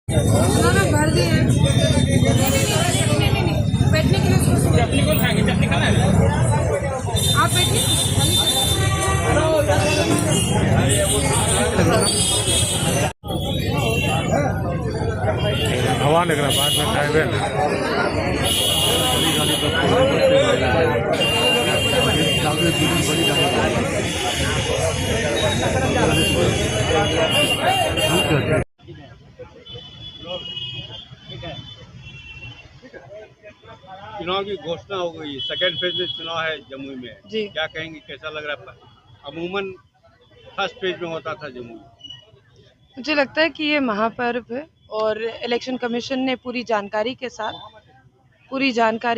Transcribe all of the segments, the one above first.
उन्होंने भर दिए हैं। बैठने के लिए चटनी कौन खाएंगे? चटनी खाना है? आप बैठिए। हवा निकला बाद में खाए चुनाव की घोषणा हो गई, सेकेंड फेज में चुनाव है जमुई में जी। क्या कहेंगे, कैसा लग रहा है? अमूमन फर्स्ट फेज में होता था जमुई। मुझे लगता है कि ये महापर्व है और इलेक्शन कमीशन ने पूरी जानकारी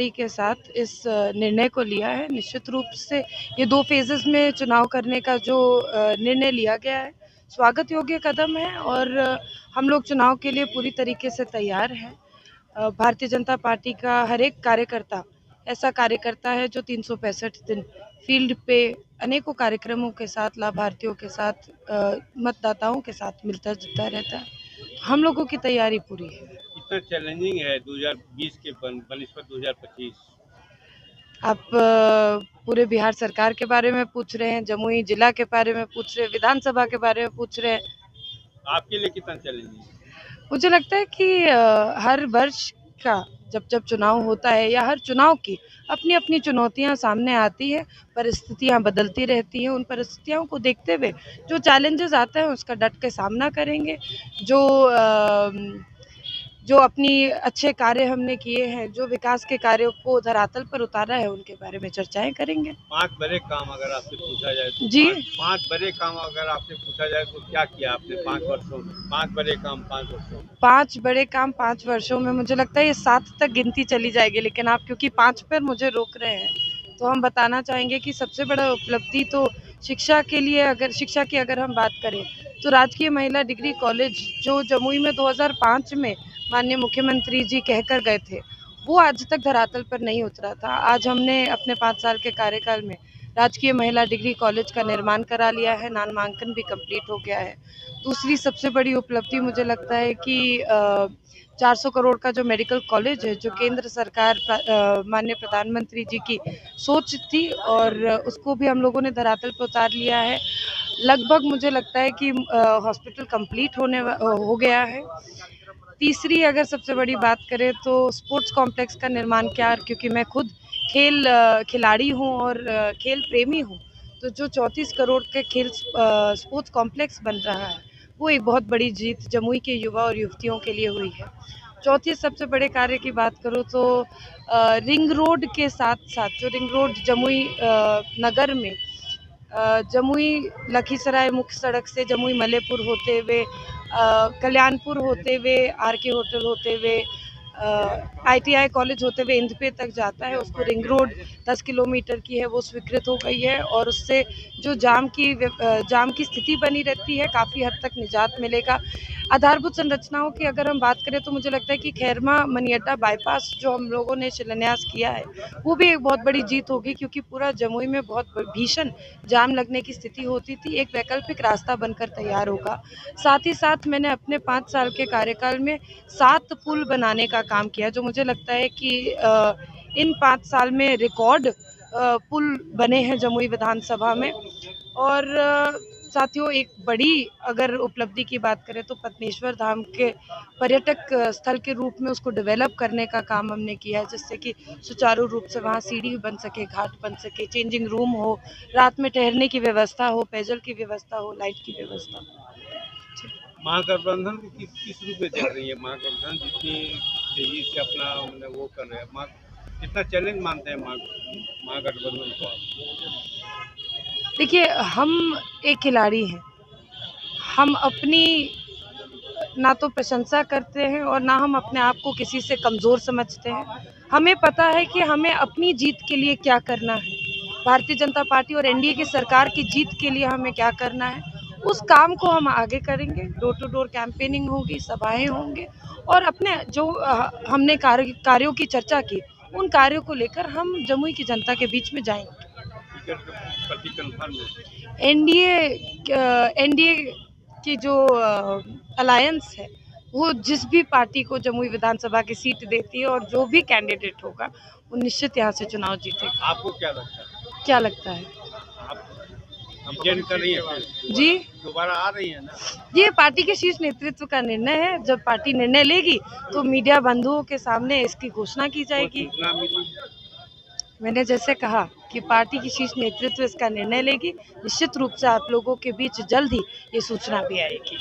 के साथ इस निर्णय को लिया है। निश्चित रूप से ये 2 फेजेस में चुनाव करने का जो निर्णय लिया गया है, स्वागत योग्य कदम है और हम लोग चुनाव के लिए पूरी तरीके से तैयार हैं। भारतीय जनता पार्टी का हर एक कार्यकर्ता ऐसा कार्यकर्ता है जो 365 दिन फील्ड पे अनेकों कार्यक्रमों के साथ, लाभार्थियों के साथ, मतदाताओं के साथ मिलता जुलता रहता है। हम लोगों की तैयारी पूरी है। कितना चैलेंजिंग है 2020 के बनिस्बत 2025? आप पूरे बिहार सरकार के बारे में पूछ रहे हैं, जमुई जिला के बारे में पूछ रहे हैं, विधानसभा के बारे में पूछ रहे हैं। आपके लिए कितना चैलेंजिंग है? मुझे लगता है कि हर वर्ष का जब चुनाव होता है या हर चुनाव की अपनी अपनी चुनौतियां सामने आती है, परिस्थितियां बदलती रहती हैं। उन परिस्थितियों को देखते हुए जो चैलेंजेस आता है उसका डट के सामना करेंगे। जो अपनी अच्छे कार्य हमने किए हैं, जो विकास के कार्यों को धरातल पर उतारा है, उनके बारे में चर्चाएं करेंगे। 5 बड़े काम अगर आपसे पूछा जाए तो जी, 5 बड़े काम अगर आपसे पूछा जाए तो क्या किया आपने 5 वर्षों में? 5 बड़े काम 5 वर्षों में। 5 बड़े काम 5 वर्षों में, मुझे लगता है ये 7 तक गिनती चली जाएगी, लेकिन आप क्योंकि 5 पर मुझे रोक रहे हैं तो हम बताना चाहेंगे कि सबसे बड़ा उपलब्धि तो शिक्षा की अगर हम बात करें तो राजकीय महिला डिग्री कॉलेज जो जमुई में 2005 में माननीय मुख्यमंत्री जी कहकर गए थे, वो आज तक धरातल पर नहीं उतरा था। आज हमने अपने 5 साल के कार्यकाल में राजकीय महिला डिग्री कॉलेज का निर्माण करा लिया है, नामांकन भी कंप्लीट हो गया है। दूसरी सबसे बड़ी उपलब्धि मुझे लगता है कि 400 करोड़ का जो मेडिकल कॉलेज है, जो केंद्र सरकार माननीय प्रधानमंत्री जी की सोच थी और उसको भी हम लोगों ने धरातल पर उतार लिया है। लगभग मुझे लगता है कि हॉस्पिटल कंप्लीट हो गया है। तीसरी अगर सबसे बड़ी बात करें तो स्पोर्ट्स कॉम्प्लेक्स का निर्माण किया, क्योंकि मैं खुद खिलाड़ी हूँ और खेल प्रेमी हूँ, तो जो 34 करोड़ के स्पोर्ट्स कॉम्प्लेक्स बन रहा है वो एक बहुत बड़ी जीत जमुई के युवा और युवतियों के लिए हुई है। चौथी सबसे बड़े कार्य की बात करूँ तो रिंग रोड के साथ साथ जो रिंग रोड जमुई नगर में जमुई लखीसराय मुख्य सड़क से जमुई मलेपुर होते हुए, कल्याणपुर होते हुए, आरके होटल होते हुए, ITI कॉलेज होते हुए इंदपे तक जाता है, उसको रिंग रोड 10 किलोमीटर की है, वो स्वीकृत हो गई है और उससे जो जाम की स्थिति बनी रहती है, काफ़ी हद तक निजात मिलेगा। आधारभूत संरचनाओं की अगर हम बात करें तो मुझे लगता है कि खैरमा मनियड्डा बाईपास जो हम लोगों ने शिलान्यास किया है, वो भी एक बहुत बड़ी जीत होगी, क्योंकि पूरा जमुई में बहुत भीषण जाम लगने की स्थिति होती थी। एक वैकल्पिक रास्ता बनकर तैयार होगा। साथ ही साथ मैंने अपने 5 साल के कार्यकाल में 7 पुल बनाने का काम किया, जो मुझे लगता है कि इन 5 साल में रिकॉर्ड पुल बने हैं जमुई विधानसभा में। और साथियों, एक बड़ी अगर उपलब्धि की बात करें तो पद्मेश्वर धाम के पर्यटक स्थल के रूप में उसको डेवलप करने का काम हमने किया है, जिससे कि सुचारू रूप से वहाँ सीढ़ी बन सके, घाट बन सके, चेंजिंग रूम हो, रात में ठहरने की व्यवस्था हो, पेयजल की व्यवस्था हो, लाइट की व्यवस्था हो। महागठबंधन को किस रूप में देख रही है? महागठबंधन जितनी तेजी से अपना वो कर रहे हैं, कितना चैलेंज मानते हैं महागठबंधन को आप? देखिए, हम एक खिलाड़ी हैं, हम अपनी ना तो प्रशंसा करते हैं और ना हम अपने आप को किसी से कमज़ोर समझते हैं। हमें पता है कि हमें अपनी जीत के लिए क्या करना है, भारतीय जनता पार्टी और NDA की सरकार की जीत के लिए हमें क्या करना है, उस काम को हम आगे करेंगे। डोर टू डोर कैंपेनिंग होगी, सभाएं होंगे और अपने जो हमने कार्यों की चर्चा की, उन कार्यों को लेकर हम जमुई की जनता के बीच में जाएंगे। NDA की जो अलायंस है वो जिस भी पार्टी को जमुई विधानसभा की सीट देती है और जो भी कैंडिडेट होगा वो निश्चित यहाँ से चुनाव जीतेगा। आपको क्या लगता है? क्या लगता है आप विजय कर रही है जी? दोबारा आ रही है ना? ये पार्टी के शीर्ष नेतृत्व का निर्णय है। जब पार्टी निर्णय लेगी तो मीडिया बंधुओं के सामने इसकी घोषणा की जाएगी। सूचना मिली? मैंने जैसे कहा कि पार्टी की शीर्ष नेतृत्व इसका निर्णय लेगी, निश्चित रूप से आप लोगों के बीच जल्द ही ये सूचना भी आएगी।